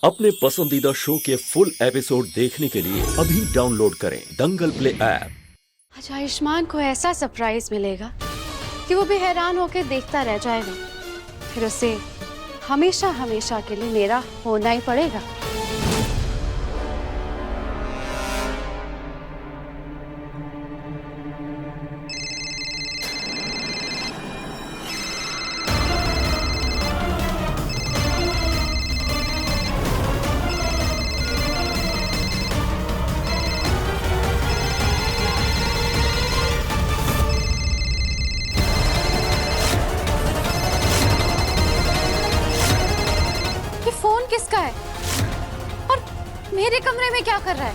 अपने पसंदीदा शो के फुल एपिसोड देखने के लिए अभी डाउनलोड करें दंगल प्ले ऐप। आज आयुष्मान को ऐसा सरप्राइज मिलेगा कि वो भी हैरान होकर देखता रह जाएगा। फिर उसे हमेशा हमेशा के लिए मेरा होना ही पड़ेगा। फोन किसका है और मेरे कमरे में क्या कर रहा है?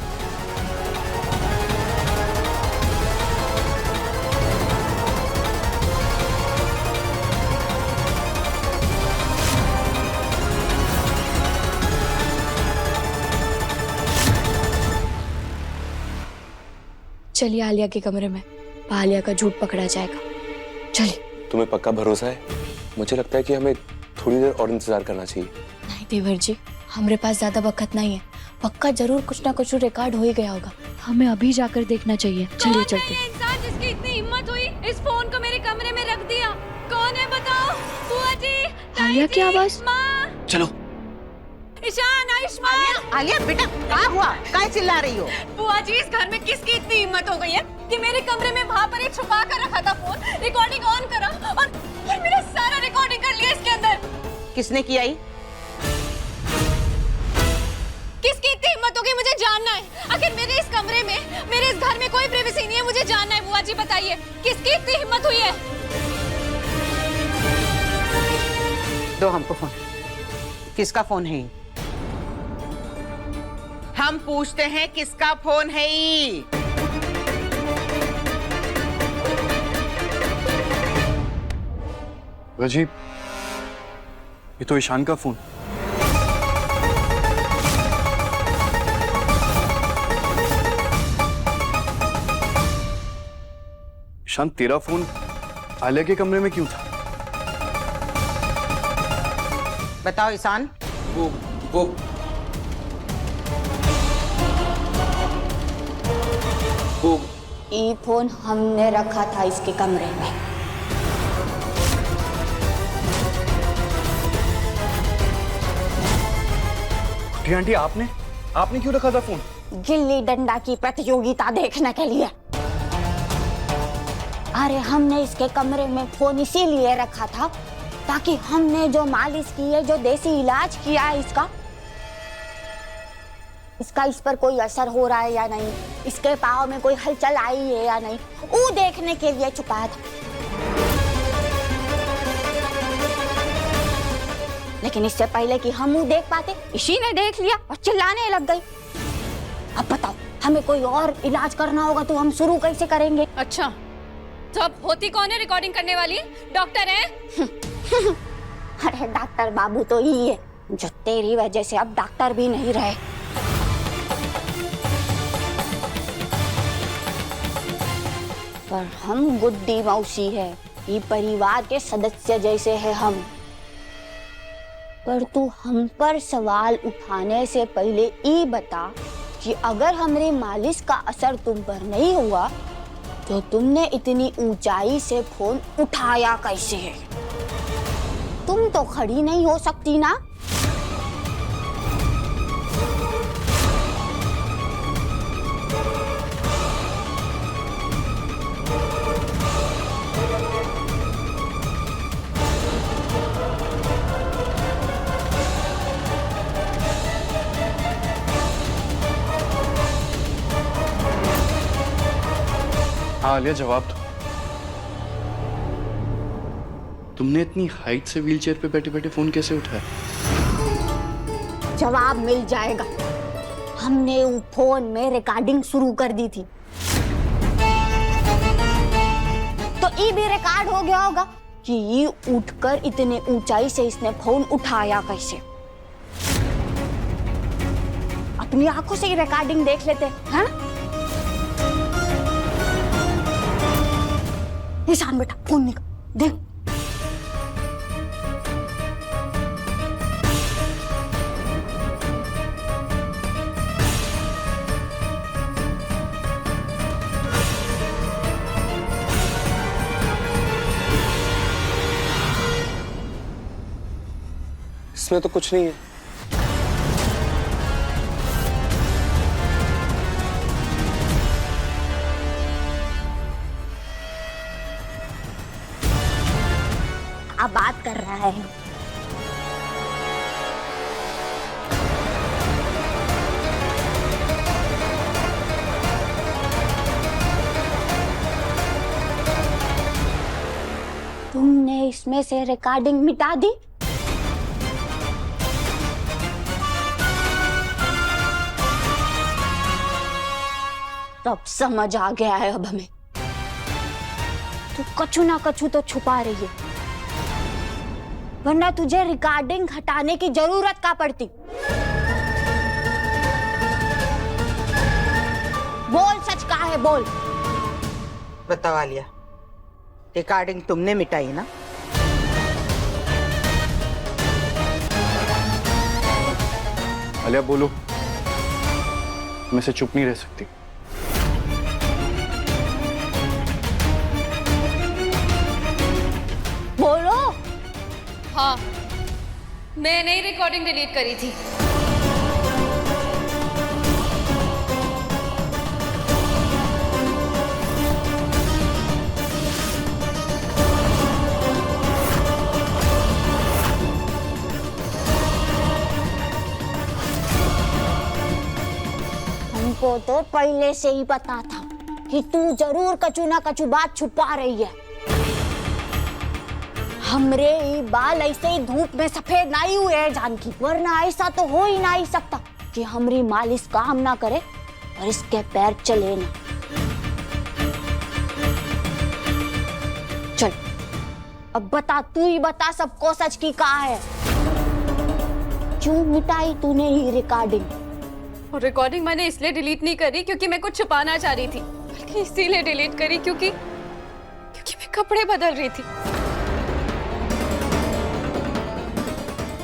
चलिए आलिया के कमरे में, आलिया का झूठ पकड़ा जाएगा। चलिए। तुम्हें पक्का भरोसा है? मुझे लगता है कि हमें थोड़ी देर और इंतजार करना चाहिए। नहीं देवर जी, हमारे पास ज्यादा वक्त नहीं है। पक्का जरूर कुछ ना कुछ रिकॉर्ड हो ही गया होगा। हमें अभी जाकर देखना चाहिए। चलिए चलते। कौन है ये इंसान जिसकी इतनी हिम्मत हुई इस फोन को मेरे कमरे में रख दिया? कौन है बताओ? बुआ जी, आलिया की आवाज। माँ, चलो। ईशान, आयुष्मान। आलिया बेटा, क्या हुआ? काय चिल्ला रही हो? बुआ जी, इस घर में किसकी इतनी हिम्मत हो गई है कि मेरे कमरे में वहाँ पर एक छुपा कर रखा था फोन, रिकॉर्डिंग ऑन करा और मेरा सारा रिकॉर्डिंग कर लिया इसके अंदर। किसने किया ये? किसकी इतनी हिम्मत होगी मुझे जानना है। आखिर मेरे इस कमरे में, मेरे इस घर में कोई प्राइवेसी नहीं है, मुझे जानना है। बुआ जी बताइए, किसकी इतनी हिम्मत हुई है? दो हमको फोन। किसका फोन है ये? हम पूछते हैं किसका फोन है ये? जी, ये तो ईशान का फोन। ईशान, तेरा फोन आलिया के कमरे में क्यों था? बताओ ईशान। वो ये फोन हमने रखा था इसके कमरे में। आंटी, आपने क्यों रखा था फोन? गिल्ली डंडा की प्रतियोगिता देखने के लिए। अरे हमने इसके कमरे में फोन इसीलिए रखा था ताकि हमने जो मालिश की है, जो देसी इलाज किया है इसका इस पर कोई असर हो रहा है या नहीं, इसके पाँव में कोई हलचल आई है या नहीं, वो देखने के लिए छुपाया था। लेकिन इससे पहले कि हम वो देख पाते, इसी ने देख लिया और चिल्लाने लग गई। अब बताओ, हमें कोई और इलाज करना होगा तो हम शुरू कैसे करेंगे? अच्छा, तो अब होती कौन है रिकॉर्डिंग करने वाली? डॉक्टर है? अरे डॉक्टर बाबू तो ही है, जो तेरी वजह से अब डॉक्टर भी नहीं रहे। पर हम गुड्डी मौसी है, ये परिवार के सदस्य जैसे है हम। पर तू हम पर सवाल उठाने से पहले ये बता कि अगर हमारे मालिश का असर तुम पर नहीं हुआ तो तुमने इतनी ऊंचाई से फोन उठाया कैसे है? तुम तो खड़ी नहीं हो सकती ना? हाँ आलिया, जवाब दो। तुमने इतनी हाइट से व्हीलचेयर पे बैठे बैठे फोन कैसे उठाया? जवाब मिल जाएगा। हमने वो फोन में रिकॉर्डिंग शुरू कर दी थी, तो ये भी रिकॉर्ड हो गया होगा कि ये उठकर इतने ऊंचाई से इसने फोन उठाया कैसे। अपनी आंखों से ही रिकॉर्डिंग देख लेते हैं। ईशान बेटा, फोन निकाल, देख। उसमें तो कुछ नहीं है। अब बात कर रहा है। तुमने इसमें से रिकॉर्डिंग मिटा दी? तब समझ आ गया है अब हमें। तू कछु ना कछु तो छुपा रही है, वरना तुझे रिकॉर्डिंग हटाने की जरूरत क्या पड़ती? बोल, सच कहा है, बोल। बताओ आलिया, रिकॉर्डिंग तुमने मिटाई ना? आलिया बोलो, मैं से चुप नहीं रह सकती। बोलो। हाँ, मैंने ही रिकॉर्डिंग डिलीट करी थी। हमको तो पहले से ही पता था कि तू जरूर कछु ना कछु बात छुपा रही है। हमरे ये बाल ऐसे ही धूप में सफेद नहीं हुए हैं जानकी, वरना ऐसा तो हो ही नहीं सकता कि हमारी मालिश काम ना करे और इसके पैर चले ना। चल अब बता, तू ही बता सबको, सच की कहा है? क्यों मिटाई तूने ये रिकॉर्डिंग? और रिकॉर्डिंग मैंने इसलिए डिलीट नहीं करी क्योंकि मैं कुछ छुपाना चाह रही थी, बल्कि इसीलिए डिलीट करी क्योंकि मैं कपड़े बदल रही थी।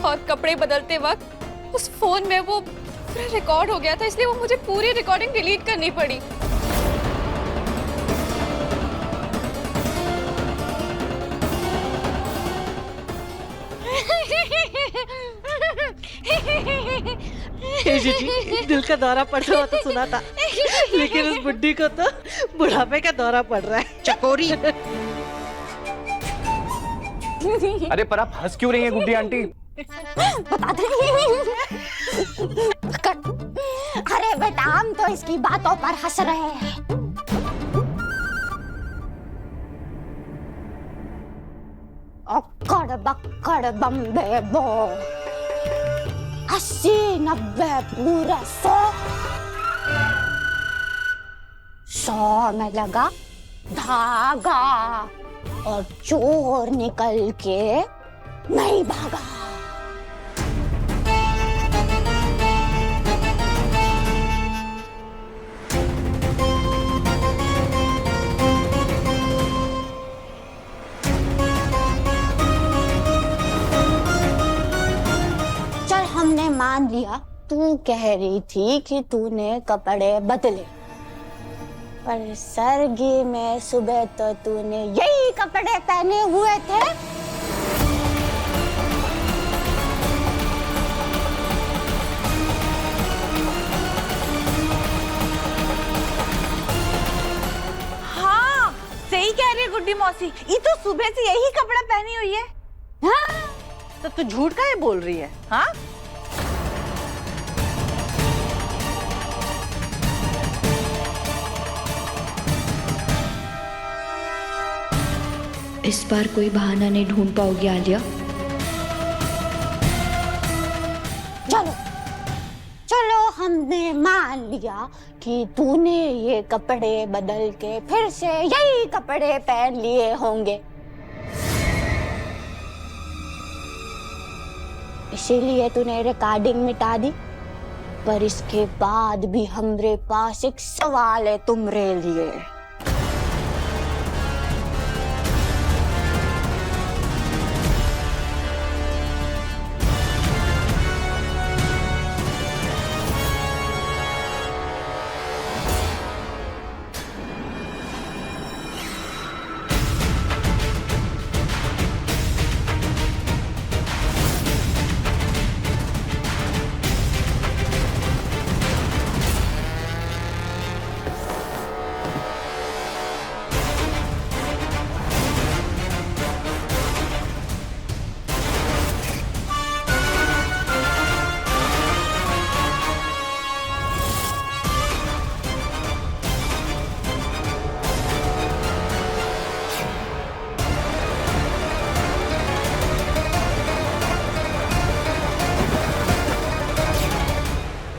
और कपड़े बदलते वक्त उस फोन में वो पूरा रिकॉर्ड हो गया था, इसलिए वो मुझे पूरी रिकॉर्डिंग डिलीट करनी पड़ी। जी दिल का दौरा पड़ रहा तो सुना था, लेकिन उस बुड्ढी को तो बुढ़ापे का दौरा पड़ रहा है। चकोरी। अरे पर आप हंस क्यों रही हैं गुड्डी आंटी? बता दे। अरे बेटा, हम तो इसकी बातों पर हंस रहे हैं। अक्कड़ बक्कड़ बम्बे बो, 80 90 पूरा 100 में लगा धागा और चोर निकल के नहीं भागा। चल हमने मान लिया, तू कह रही थी कि तूने कपड़े बदले, पर सरगी में सुबह तो तूने यही कपड़े पहने हुए थे। हाँ, सही कह रही है गुड्डी मौसी, ये तो सुबह से यही कपड़ा पहनी हुई है। हाँ? तो तू झूठ काहे बोल रही है? हाँ? इस बार कोई बहाना नहीं ढूंढ पाओगी आलिया। चलो चलो, हमने मान लिया कि तूने ये कपड़े बदल के फिर से यही कपड़े पहन लिए होंगे, इसीलिए तूने रिकॉर्डिंग मिटा दी। पर इसके बाद भी हमरे पास एक सवाल है तुमरे लिए।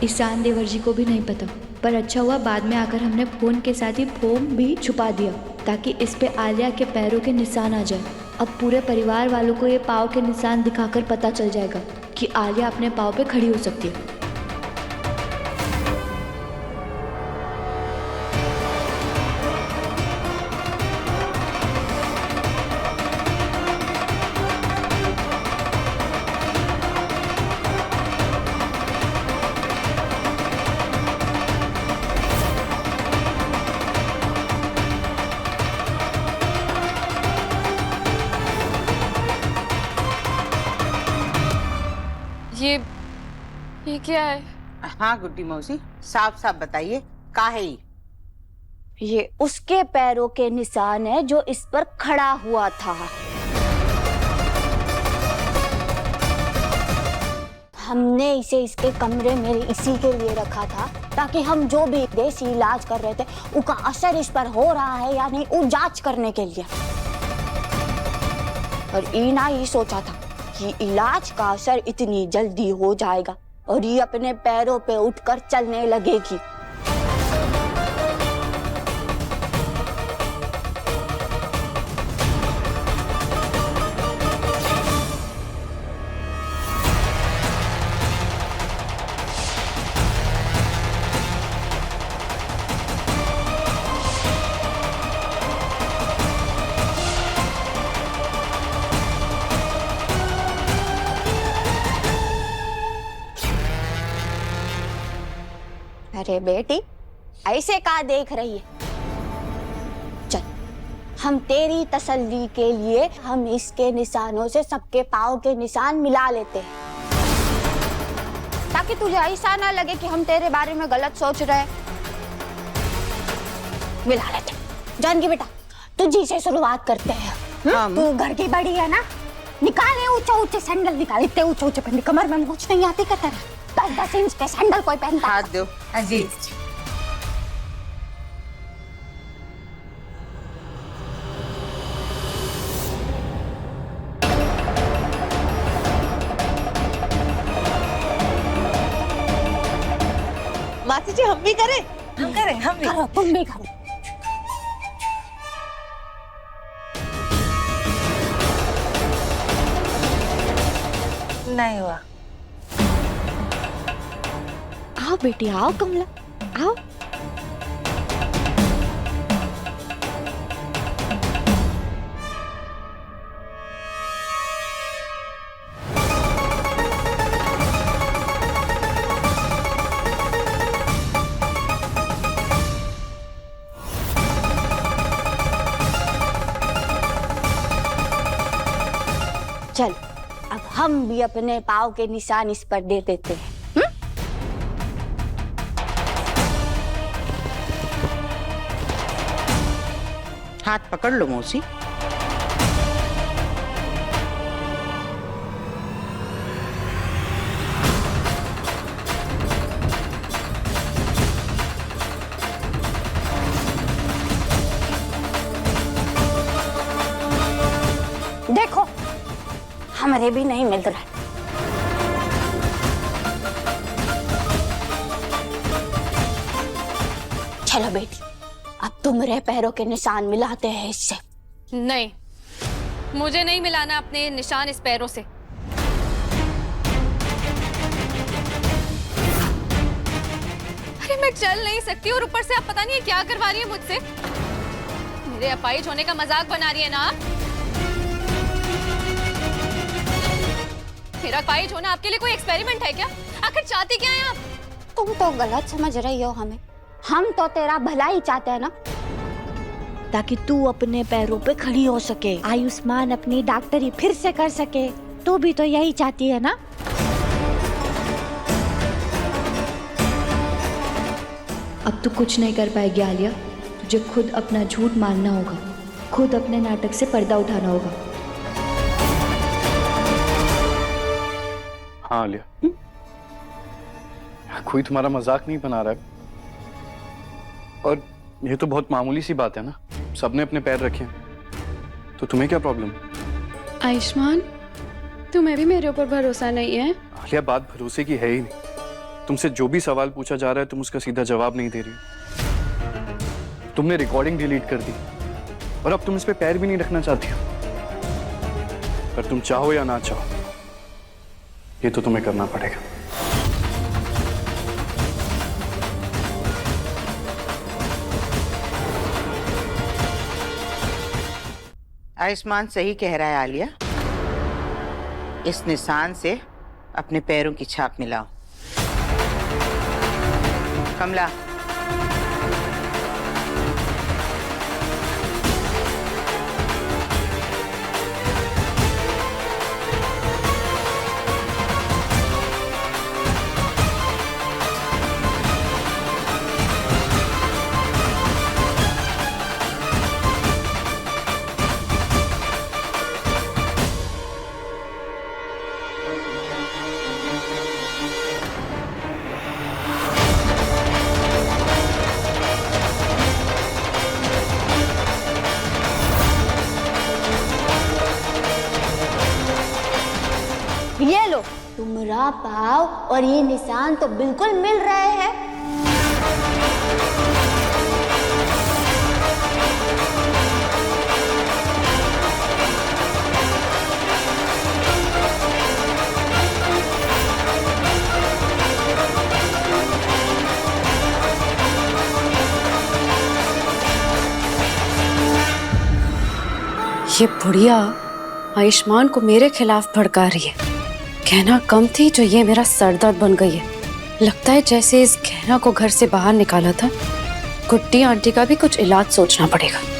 ईशान देवर जी को भी नहीं पता, पर अच्छा हुआ बाद में आकर हमने फोन के साथ ही फोम भी छुपा दिया ताकि इस पे आलिया के पैरों के निशान आ जाए। अब पूरे परिवार वालों को ये पाँव के निशान दिखाकर पता चल जाएगा कि आलिया अपने पाँव पे खड़ी हो सकती है। ये क्या है? हाँ गुड्डी मौसी, साफ साफ बताइए का है ये उसके पैरों के निशान है जो इस पर खड़ा हुआ था। हमने इसे इसके कमरे में इसी के लिए रखा था ताकि हम जो भी देसी इलाज कर रहे थे उसका असर इस पर हो रहा है या नहीं वो जांच करने के लिए। और ईना ये सोचा था कि इलाज का असर इतनी जल्दी हो जाएगा और ये अपने पैरों पे उठकर चलने लगेगी। अरे बेटी ऐसे का देख रही है? चल हम तेरी तसल्ली के लिए हम इसके निशानों से सबके पाँव के निशान मिला लेते हैं ताकि तुझे ऐसा ना लगे कि हम तेरे बारे में गलत सोच रहे हैं। मिला लेते। जानकी बेटा तुझी से शुरुआत करते हैं। तू घर की बड़ी है ना, निकाले ऊंचे ऊंचे सैंडल निकाल। इतने ऊंचे ऊंचे पहन, कमर में मोच नहीं आती का तरह 10-10 इंच के सैंडल कोई पहनता? हाथ दो अजीज। मासी जी हम भी करें? हम करें, हम भी। करो, तुम भी करो। नहीं हुआ। आओ बेटी आओ, कमला आओ। चल अब हम भी अपने पाँव के निशान इस पर दे देते हैं। हाथ पकड़ लो मौसी। देखो हमारे भी नहीं मिल रहा। चलो बेटी अब तुम्हारे पैरों के निशान मिलाते हैं इससे। नहीं, मुझे नहीं मिलाना अपने निशान इस पैरों से। अरे मैं चल नहीं सकती और ऊपर से आप पता नहीं क्या करवा रही है मुझसे। मेरे अपाहिज होने का मजाक बना रही है ना आप? मेरा अपाहिज होना आपके लिए कोई एक्सपेरिमेंट है क्या? आखिर चाहती क्या है आप? तुम तो गलत समझ रही हो हमें। हम तो तेरा भला ही चाहते हैं ना, ताकि तू अपने पैरों पे खड़ी हो सके, आयुष्मान अपनी डॉक्टरी फिर से कर सके। तू भी तो यही चाहती है ना? अब तू कुछ नहीं कर पाएगी आलिया, तुझे खुद अपना झूठ मानना होगा, खुद अपने नाटक से पर्दा उठाना होगा। हाँ आलिया, कोई तुम्हारा मजाक नहीं बना रहा है। और ये तो बहुत मामूली सी बात है ना, सबने अपने पैर रखे, तो तुम्हें क्या प्रॉब्लम? आयुष्मान तुम्हें भी मेरे ऊपर भरोसा नहीं है? आलिया बात भरोसे की है ही नहीं। तुमसे जो भी सवाल पूछा जा रहा है तुम उसका सीधा जवाब नहीं दे रही हो। तुमने रिकॉर्डिंग डिलीट कर दी और अब तुम इस पे पैर भी नहीं रखना चाहती हो। पर तुम चाहो या ना चाहो, ये तो तुम्हें करना पड़ेगा। आयुष्मान सही कह रहा है आलिया। इस निशान से अपने पैरों की छाप मिलाओ। कमला, ये लो, तुम्हारा पाव और ये निशान तो बिल्कुल मिल रहे हैं। ये बुढ़िया आयुष्मान को मेरे खिलाफ भड़का रही है। गहना कम थी जो ये मेरा सरदर्द बन गई है। लगता है जैसे इस गहना को घर से बाहर निकाला था। गुड्डी आंटी का भी कुछ इलाज सोचना पड़ेगा।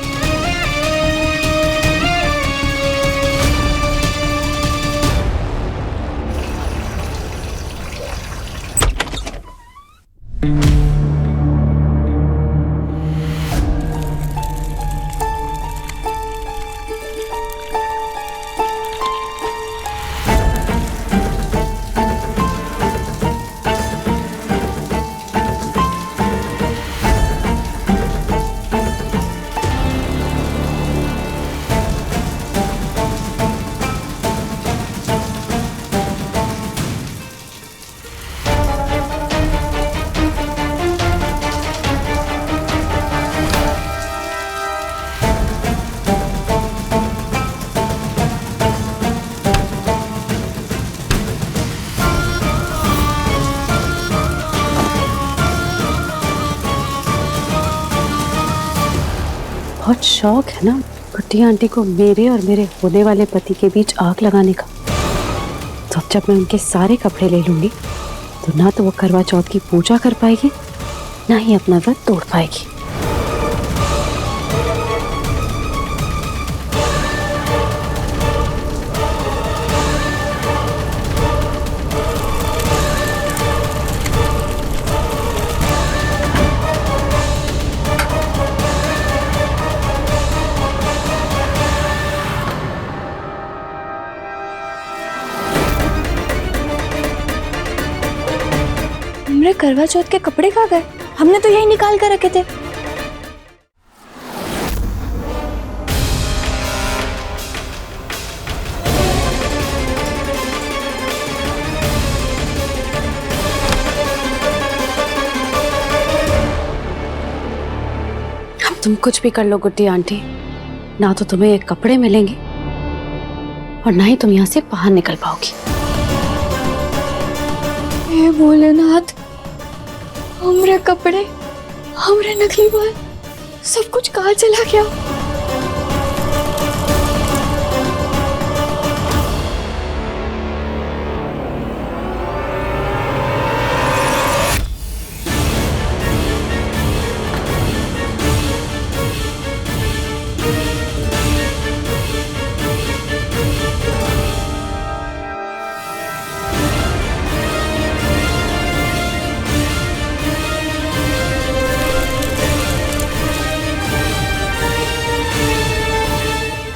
बहुत शौक है ना गुड्डी आंटी को मेरे और मेरे होने वाले पति के बीच आग लगाने का। तो अब जब मैं उनके सारे कपड़े ले लूंगी तो ना तो वो करवा चौथ की पूजा कर पाएगी, ना ही अपना व्रत तोड़ पाएगी। हमरे करवा चौथ के कपड़े कहाँ गए? हमने तो यही निकाल कर रखे थे। अब तुम कुछ भी कर लो गुड्डी आंटी, ना तो तुम्हें ये कपड़े मिलेंगे और ना ही तुम यहाँ से बाहर निकल पाओगी। हे भोलेनाथ, हमरे कपड़े, हमरे नकली बाल, सब कुछ कहाँ चला गया?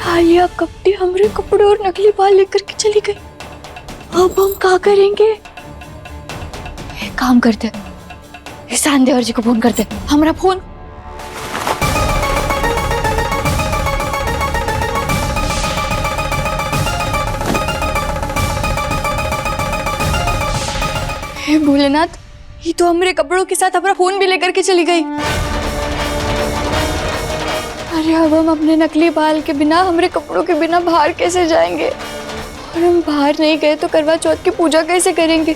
आलिया कपड़े, हमरे कपड़े और नकली बाल लेकर के चली गई। अब हम क्या करेंगे? एक काम करते, ईशान देवर जी को फोन करते। हमारा फोन। हे भोलेनाथ, ये तो हमारे कपड़ों के साथ हमारा फोन भी लेकर के चली गई। अरे अब हम अपने नकली बाल के बिना, हमारे कपड़ों के बिना बाहर कैसे जाएंगे? और हम बाहर नहीं गए तो करवा चौथ की पूजा कैसे करेंगे?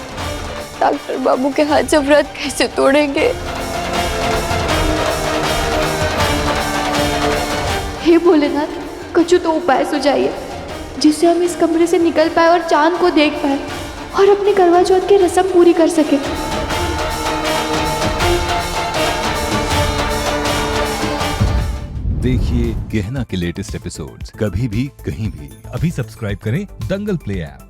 डॉक्टर बाबू के हाथ से व्रत कैसे तोड़ेंगे? हे भोलेनाथ, कुछ तो उपाय सुझाइए जिससे हम इस कमरे से निकल पाए और चांद को देख पाए और अपनी करवा चौथ की रस्म पूरी कर सके। देखिए गहना के लेटेस्ट एपिसोड्स कभी भी कहीं भी। अभी सब्सक्राइब करें दंगल प्ले ऐप।